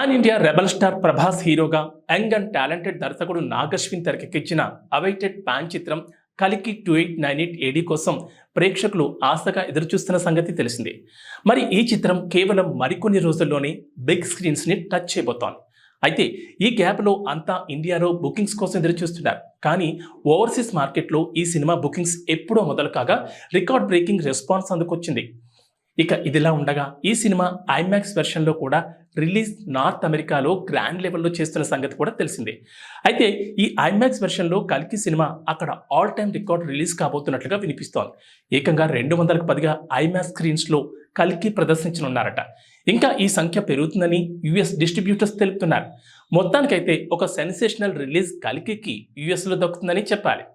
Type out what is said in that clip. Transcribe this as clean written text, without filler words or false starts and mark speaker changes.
Speaker 1: Pan India rebel star Prabhas హీరోగా young and talented దర్శకుడు నాగశ్విన్ తెరకెక్కించిన అవైటెడ్ పాన్ చిత్రం కలికి 2898 ఏడీ కోసం ప్రేక్షకులు ఆశగా ఎదురుచూస్తున్న సంగతి తెలిసిందే. మరి ఈ చిత్రం కేవలం మరికొన్ని రోజుల్లోనే బిగ్ స్క్రీన్స్ని టచ్ చేయబోతోంది. అయితే ఈ గ్యాప్లో అంతా ఇండియాలో బుకింగ్స్ కోసం ఎదురుచూస్తున్నారు. కానీ ఓవర్సీస్ మార్కెట్లో ఈ సినిమా బుకింగ్స్ ఎప్పుడో మొదలు కాగా రికార్డ్ బ్రేకింగ్ రెస్పాన్స్ అందుకొచ్చింది. ఇక ఇదిలా ఉండగా ఈ సినిమా ఐమాక్స్ వెర్షన్లో కూడా రిలీజ్ నార్త్ అమెరికాలో గ్రాండ్ లెవెల్లో చేస్తున్న సంగతి కూడా తెలిసిందే. అయితే ఈ ఐమాక్స్ వెర్షన్లో కల్కి సినిమా అక్కడ ఆల్ టైమ్ రికార్డ్ రిలీజ్ కాబోతున్నట్లుగా వినిపిస్తోంది. ఏకంగా 200కు పైగా ఐమాక్స్ స్క్రీన్స్లో కల్కి ప్రదర్శించనున్నారట. ఇంకా ఈ సంఖ్య పెరుగుతుందని యుఎస్ డిస్ట్రిబ్యూటర్స్ తెలుపుతున్నారు. మొత్తానికైతే ఒక సెన్సేషనల్ రిలీజ్ కల్కికి యుఎస్లో దక్కుతుందని చెప్పాలి.